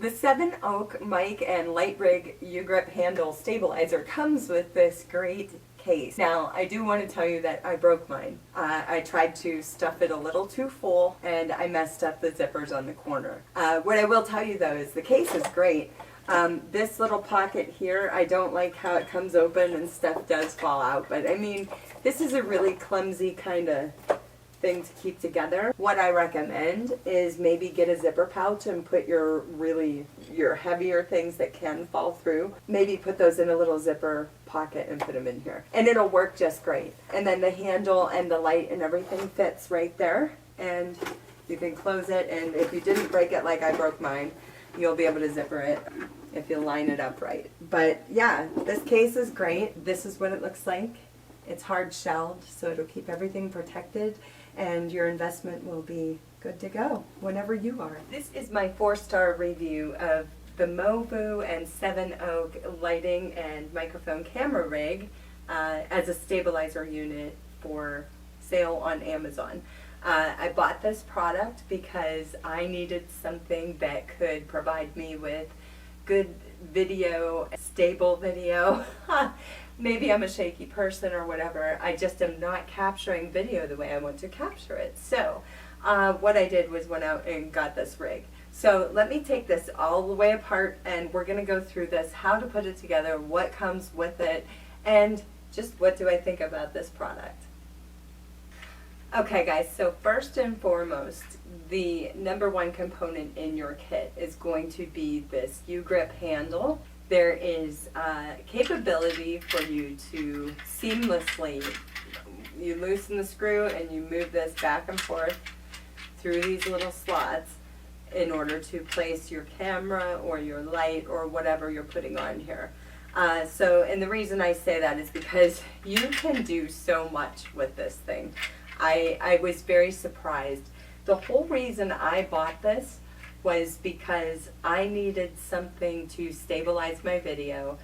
The Sevenoak mic and MicRig U-grip handle stabilizer comes with this great case. Now, I do want to tell you that I broke mine. I tried to stuff it a little too full and I messed up the zippers on the corner. What I will tell you though is the case is great. This little pocket here, I don't like how it comes open and stuff does fall out, but I mean, this is a really clumsy kind of thing to keep together. What I recommend is maybe get a zipper pouch and put your heavier things that can fall through. Maybe put those in a little zipper pocket and put them in here. And it'll work just great. And then the handle and the light and everything fits right there. And you can close it, and if you didn't break it like I broke mine, you'll be able to zipper it if you line it up right. But yeah, this case is great. This is what it looks like. It's hard shelled, so it'll keep everything protected, and your investment will be good to go whenever you are. This is my 4-star review of the Movu and Sevenoak lighting and microphone camera rig as a stabilizer unit for sale on Amazon. I bought this product because I needed something that could provide me with good video, stable video. Maybe I'm a shaky person or whatever. I just am not capturing video the way I want to capture it. So what I did was went out and got this rig. So let me take this all the way apart, and we're going to go through this, how to put it together, what comes with it, and just what do I think about this product. Okay guys, so first and foremost, the #1 component in your kit is going to be this U-grip handle. There is capability for you to seamlessly, you loosen the screw and you move this back and forth through these little slots in order to place your camera or your light or whatever you're putting on here. And the reason I say that is because you can do so much with this thing. I was very surprised. The whole reason I bought this was because I needed something to stabilize my video.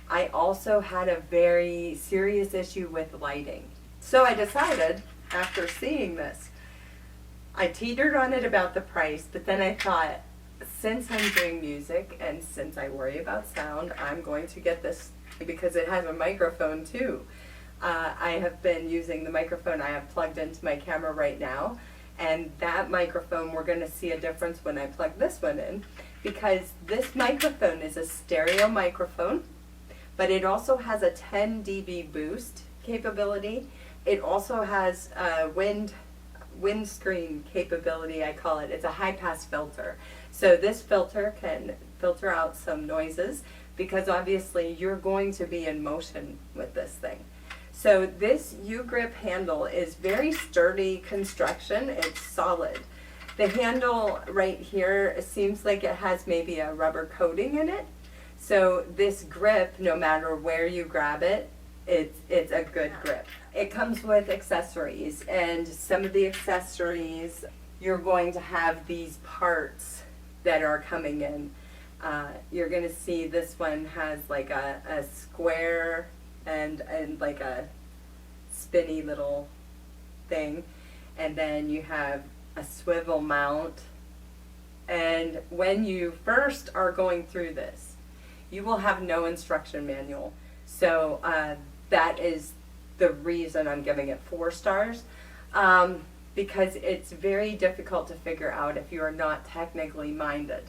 I also had a very serious issue with lighting. So I decided, after seeing this, I teetered on it about the price, but then I thought, since I'm doing music and since I worry about sound, I'm going to get this because it has a microphone too. I have been using the microphone I have plugged into my camera right now, and that microphone, we're going to see a difference when I plug this one in, because this microphone is a stereo microphone, but it also has a 10 dB boost capability. It also has a windscreen capability, I call it. It's a high pass filter. So this filter can filter out some noises, because obviously you're going to be in motion with this thing. So this U-grip handle is very sturdy construction. It's solid. The handle right here seems like it has maybe a rubber coating in it. So this grip, no matter where you grab it, it's a good grip. It comes with accessories, and some of the accessories, you're going to have these parts that are coming in. You're going to see this one has like a square and like a spinny little thing, and then you have a swivel mount. And when you first are going through this, you will have no instruction manual. So that is the reason I'm giving it 4 stars, because it's very difficult to figure out if you are not technically minded.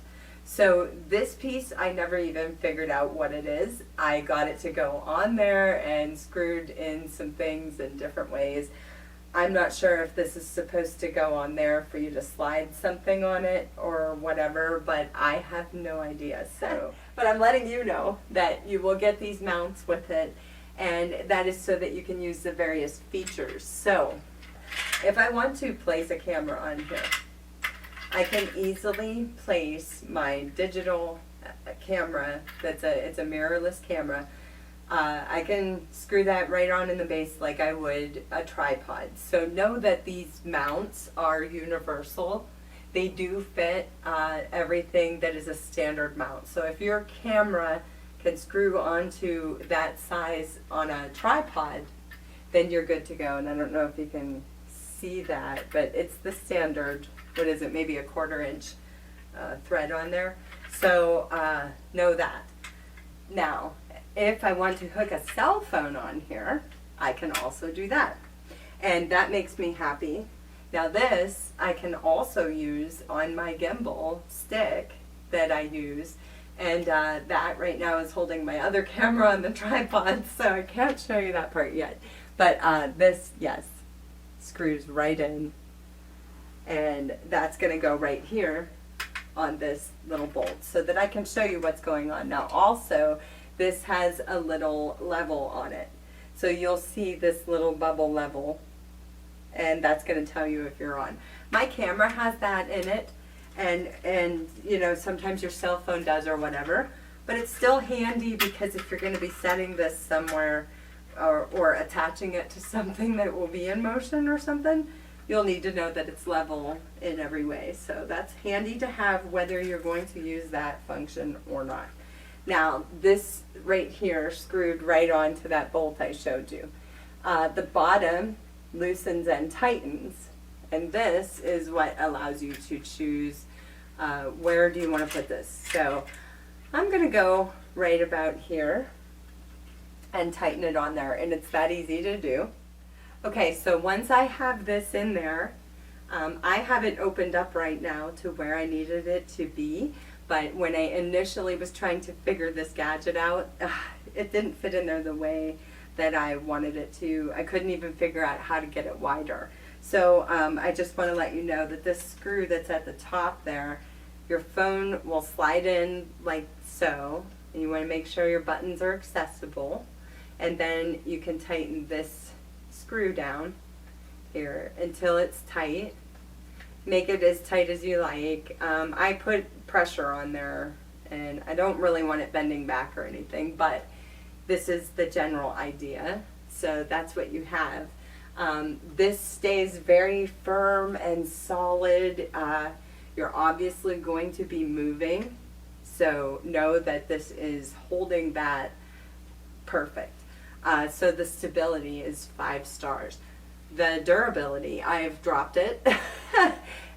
So this piece, I never even figured out what it is. I got it to go on there and screwed in some things in different ways. I'm not sure if this is supposed to go on there for you to slide something on it or whatever, but I have no idea. So, but I'm letting you know that you will get these mounts with it, and that is so that you can use the various features. So if I want to place a camera on here, I can easily place my digital camera. It's a mirrorless camera. I can screw that right on in the base like I would a tripod. So know that these mounts are universal. They do fit everything that is a standard mount. So if your camera can screw onto that size on a tripod, then you're good to go. And I don't know if you can see that, but it's the standard, what is it, maybe a 1/4 inch thread on there. So know that. Now, if I want to hook a cell phone on here, I can also do that. And that makes me happy. Now this I can also use on my gimbal stick that I use. And that right now is holding my other camera on the tripod, so I can't show you that part yet. But this, yes, screws right in. And that's going to go right here on this little bolt so that I can show you what's going on. Now also, this has a little level on it. So you'll see this little bubble level, and that's going to tell you if you're on. My camera has that in it, and you know, sometimes your cell phone does or whatever, but it's still handy because if you're going to be setting this somewhere or attaching it to something that will be in motion or something, you'll need to know that it's level in every way. So that's handy to have whether you're going to use that function or not. Now this right here screwed right onto that bolt I showed you. The bottom loosens and tightens, and this is what allows you to choose where do you want to put this. So I'm going to go right about here and tighten it on there, and it's that easy to do. Okay, so once I have this in there, I have it opened up right now to where I needed it to be, but when I initially was trying to figure this gadget out, it didn't fit in there the way that I wanted it to. I couldn't even figure out how to get it wider. So I just want to let you know that this screw that's at the top there, your phone will slide in like so, and you want to make sure your buttons are accessible, and then you can tighten this screw down here until it's tight. Make it as tight as you like. I put pressure on there, and I don't really want it bending back or anything, but this is the general idea. So that's what you have. This stays very firm and solid. You're obviously going to be moving, so know that this is holding that perfect. So the stability is 5 stars. The durability, I've dropped it.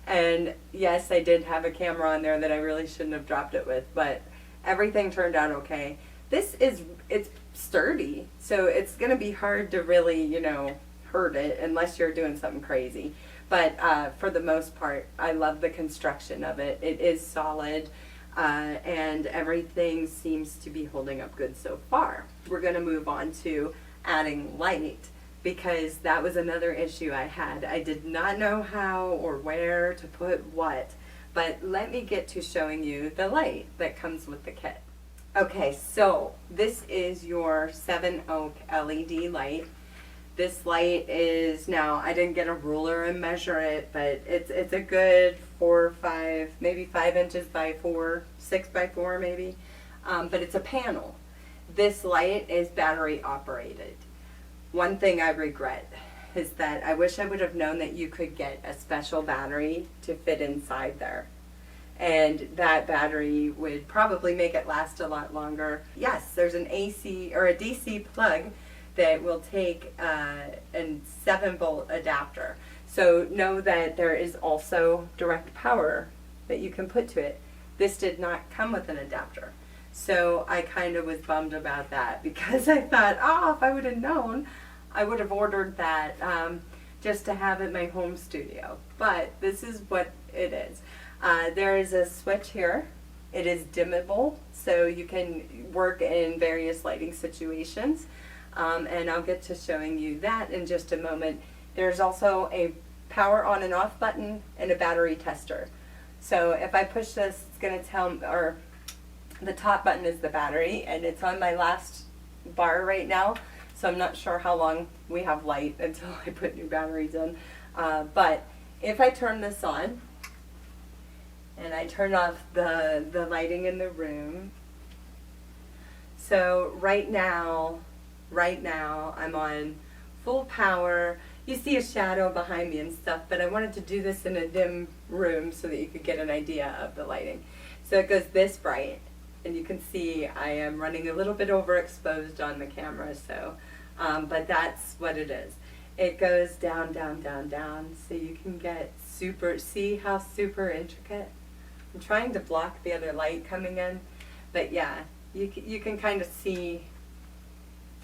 And yes, I did have a camera on there that I really shouldn't have dropped it with, but everything turned out okay. It's sturdy, so it's going to be hard to really, you know, hurt it unless you're doing something crazy. But for the most part, I love the construction of it. It is solid, and everything seems to be holding up good so far. We're going to move on to adding light, because that was another issue I had. I did not know how or where to put what, but let me get to showing you the light that comes with the kit. Okay, so this is your Sevenoak LED light. This light is, now I didn't get a ruler and measure it, but it's a good 4 or 5, maybe 5 inches by 4, 6 by 4 maybe, but it's a panel. This light is battery operated. One thing I regret is that I wish I would have known that you could get a special battery to fit inside there. And that battery would probably make it last a lot longer. Yes, there's an AC or a DC plug that will take a 7-volt adapter. So know that there is also direct power that you can put to it. This did not come with an adapter. So I kind of was bummed about that, because I thought, oh, if I would have known, I would have ordered that just to have at my home studio. But this is what it is. There is a switch here. It is dimmable, so you can work in various lighting situations. And I'll get to showing you that in just a moment. There's also a power on and off button and a battery tester. So if I push this, it's going to tell, or the top button is the battery, and it's on my last bar right now, so I'm not sure how long we have light until I put new batteries in. But if I turn this on, and I turn off the lighting in the room, so right now I'm on full power. You see a shadow behind me and stuff, but I wanted to do this in a dim room so that you could get an idea of the lighting. So it goes this bright, and you can see I am running a little bit overexposed on the camera, so but that's what it is. It goes down, down, down, down, so you can get see how super intricate? I'm trying to block the other light coming in, but yeah, you can kind of see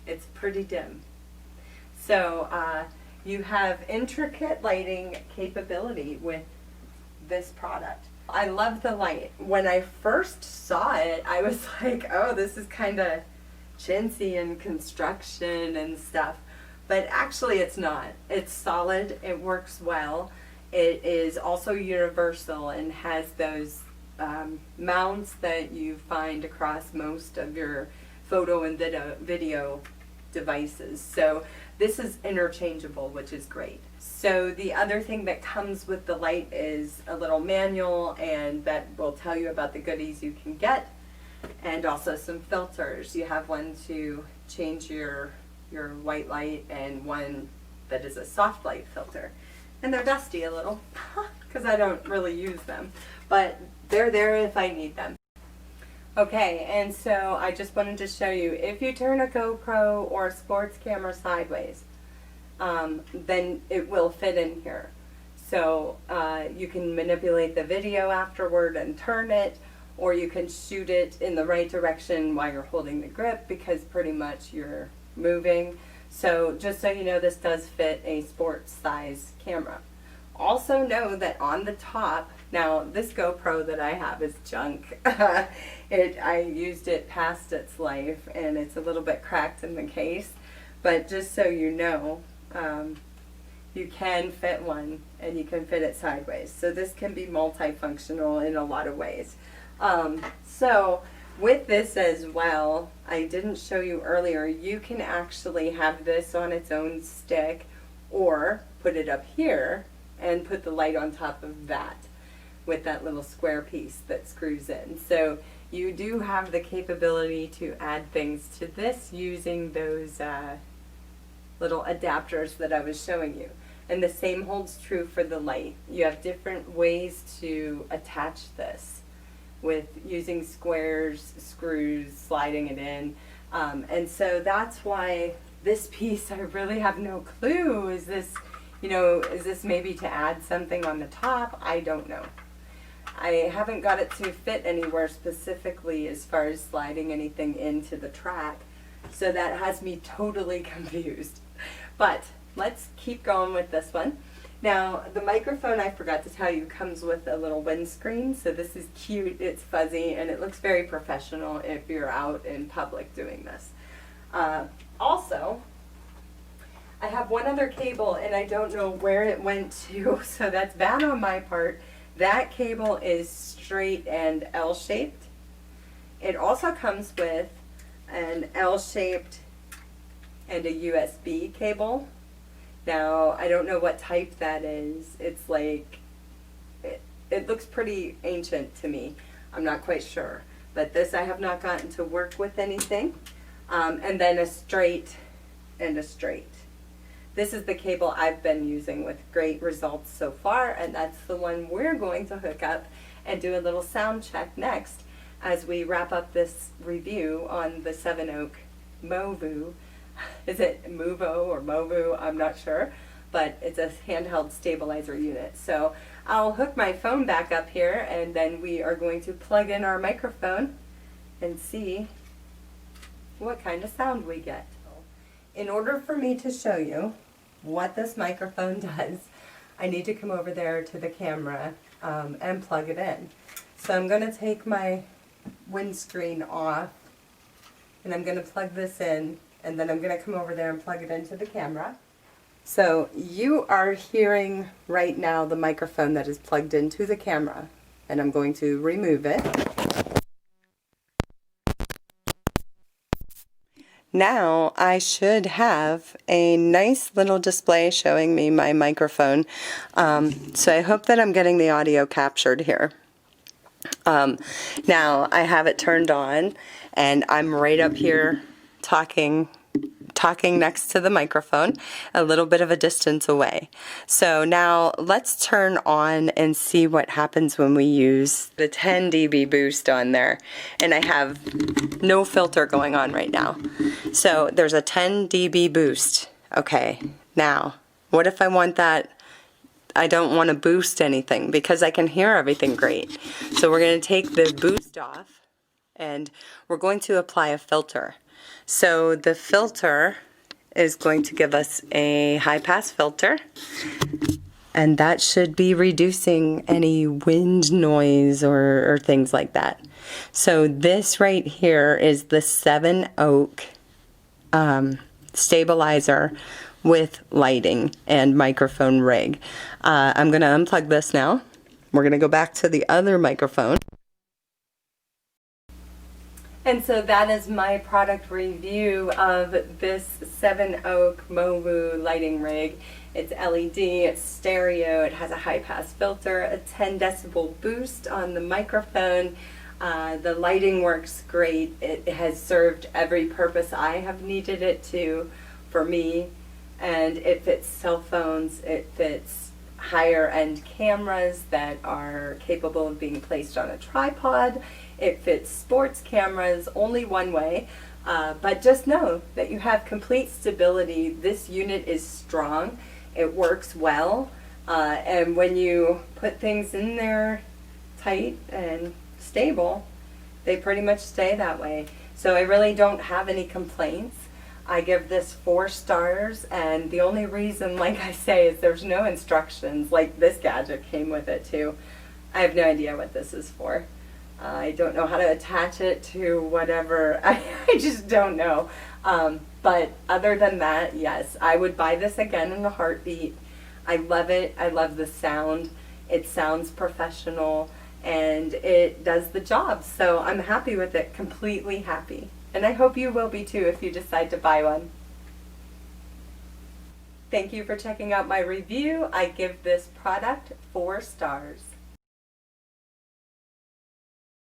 it's pretty dim. So you have intricate lighting capability with this product. I love the light. When I first saw it, I was like, oh, this is kind of chintzy and construction and stuff. But actually it's not. It's solid, it works well. It is also universal and has those mounts that you find across most of your photo and video devices. So this is interchangeable, which is great. So the other thing that comes with the light is a little manual, and that will tell you about the goodies you can get, and also some filters. You have one to change your white light and one that is a soft light filter. And they're dusty a little because I don't really use them, but they're there if I need them. Okay, and so I just wanted to show you, if you turn a GoPro or a sports camera sideways, then it will fit in here. So you can manipulate the video afterward and turn it, or you can shoot it in the right direction while you're holding the grip, because pretty much you're moving. So just so you know, this does fit a sports size camera. Also know that on the top, now this GoPro that I have is junk. I used it past its life and it's a little bit cracked in the case, but just so you know, you can fit one and you can fit it sideways. So this can be multifunctional in a lot of ways. So with this as well, I didn't show you earlier, you can actually have this on its own stick or put it up here and put the light on top of that with that little square piece that screws in. So you do have the capability to add things to this using those little adapters that I was showing you. And the same holds true for the light. You have different ways to attach this, with using squares, screws, sliding it in. And so that's why this piece, I really have no clue. Is this, you know, is this maybe to add something on the top? I don't know. I haven't got it to fit anywhere specifically as far as sliding anything into the track. So that has me totally confused. But let's keep going with this one. Now, the microphone, I forgot to tell you, comes with a little windscreen. So this is cute, it's fuzzy, and it looks very professional if you're out in public doing this. Also, I have one other cable, and I don't know where it went to, so that's bad on my part. That cable is straight and L-shaped. It also comes with an L-shaped and a USB cable. Now, I don't know what type that is. It's like, it looks pretty ancient to me. I'm not quite sure. But this I have not gotten to work with anything. And then a straight and a straight. This is the cable I've been using with great results so far, and that's the one we're going to hook up and do a little sound check next as we wrap up this review on the Sevenoak Movu. Is it Movo or Movu? I'm not sure, but it's a handheld stabilizer unit. So I'll hook my phone back up here, and then we are going to plug in our microphone and see what kind of sound we get. In order for me to show you what this microphone does, I need to come over there to the camera and plug it in. So I'm going to take my windscreen off, and I'm going to plug this in, and then I'm going to come over there and plug it into the camera. So you are hearing right now the microphone that is plugged into the camera, and I'm going to remove it. Now I should have a nice little display showing me my microphone. So I hope that I'm getting the audio captured here. Now I have it turned on, and I'm right up here talking next to the microphone, a little bit of a distance away. So now let's turn on and see what happens when we use the 10 dB boost on there. And I have no filter going on right now. So there's a 10 dB boost. Okay, now what if I want that I don't want to boost anything because I can hear everything great. So we're going to take the boost off and we're going to apply a filter. So the filter is going to give us a high pass filter, and that should be reducing any wind noise or things like that. So this right here is the Sevenoak stabilizer with lighting and microphone rig. I'm going to unplug this now. We're going to go back to the other microphone. And so that is my product review of this Sevenoak Mowu lighting rig. It's LED, it's stereo, it has a high pass filter, a 10 decibel boost on the microphone. The lighting works great. It has served every purpose I have needed it to for me. And it fits cell phones, it fits higher end cameras that are capable of being placed on a tripod. It fits sports cameras only one way, but just know that you have complete stability. This unit is strong, it works well, and when you put things in there tight and stable, they pretty much stay that way. So I really don't have any complaints. I give this 4 stars, and the only reason, like I say, is there's no instructions. Like this gadget came with it too. I have no idea what this is for. I don't know how to attach it to whatever. I just don't know. But other than that, yes, I would buy this again in a heartbeat. I love it. I love the sound. It sounds professional, and it does the job. So I'm happy with it, completely happy. And I hope you will be too if you decide to buy one. Thank you for checking out my review. I give this product 4 stars.